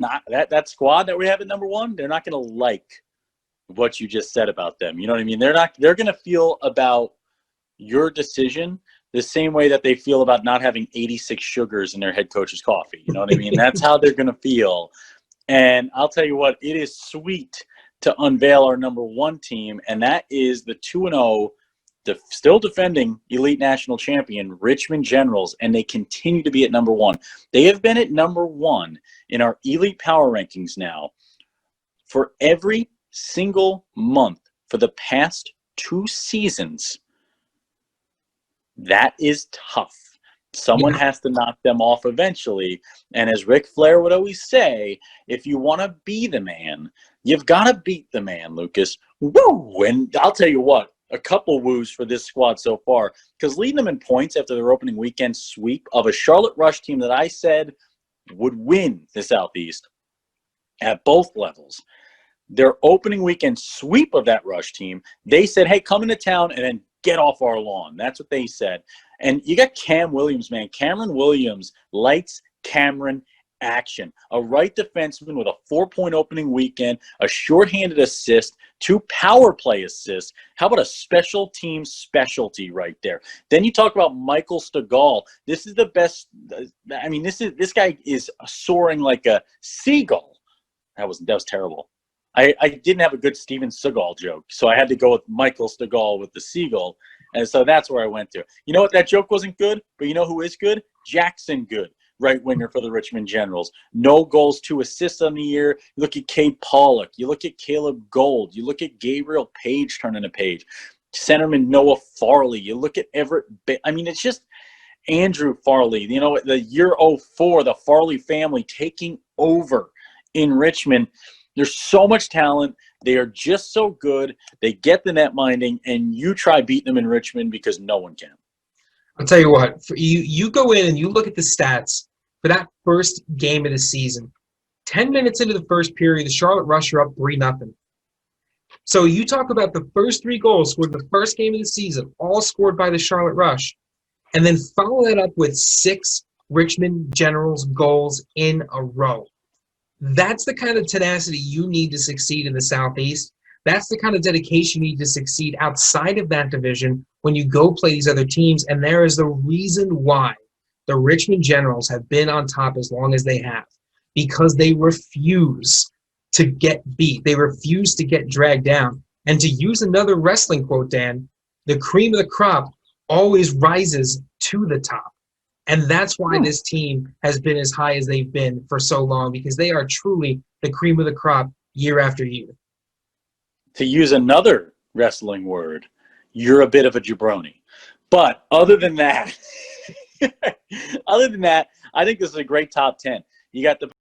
not that squad that we have at number one, they're not going to like what you just said about them. You know what I mean? They're going to feel about your decision the same way that they feel about not having 86 sugars in their head coach's coffee. You know what I mean? That's how they're going to feel. And I'll tell you what, it is sweet to unveil our number one team, and that is the 2-0, still defending Elite National Champion, Richmond Generals, and they continue to be at number one. They have been at number one in our Elite Power Rankings now for every single month for the past 2 seasons. That is tough. Someone has to knock them off eventually. And as Ric Flair would always say, if you want to be the man, you've got to beat the man, Lucas. Woo! And I'll tell you what, a couple woos for this squad so far, because leading them in points after their opening weekend sweep of a Charlotte Rush team that I said would win the Southeast at both levels. Their opening weekend sweep of that Rush team, they said, hey, come into town and then get off our lawn. That's what they said. And you got Cam Williams, man. Cameron Williams lights Cameron action. A right defenseman with a 4-point opening weekend, a shorthanded assist, 2 power play assists. How about a special team specialty right there? Then you talk about Michael Stegall. This is the best. I mean, this guy is soaring like a seagull. That was terrible. I didn't have a good Steven Seagal joke, so I had to go with Michael Stegall with the seagull, and so that's where I went to. You know what? That joke wasn't good, but you know who is good? Jackson Good, right winger for the Richmond Generals. No goals, 2 assists on the year. You look at Cade Pollock. You look at Caleb Gold. You look at Gabriel Page turning a page. Centerman Noah Farley. You look at Everett. I mean, it's just Andrew Farley. You know, the year 04, the Farley family taking over in Richmond. There's so much talent. They are just so good. They get the net minding, and you try beating them in Richmond because no one can. I'll tell you what. You go in and you look at the stats for that first game of the season. 10 minutes into the first period, the Charlotte Rush are up 3-0. So you talk about the first 3 goals scored in the first game of the season, all scored by the Charlotte Rush, and then follow that up with 6 Richmond Generals goals in a row. That's the kind of tenacity you need to succeed in the Southeast. That's the kind of dedication you need to succeed outside of that division when you go play these other teams. And there is the reason why the Richmond Generals have been on top as long as they have, because they refuse to get beat. They refuse to get dragged down. And to use another wrestling quote, Dan, the cream of the crop always rises to the top. And that's why this team has been as high as they've been for so long, because they are truly the cream of the crop year after year. To use another wrestling word, you're a bit of a jabroni. But other than that, I think this is a great top 10. You got the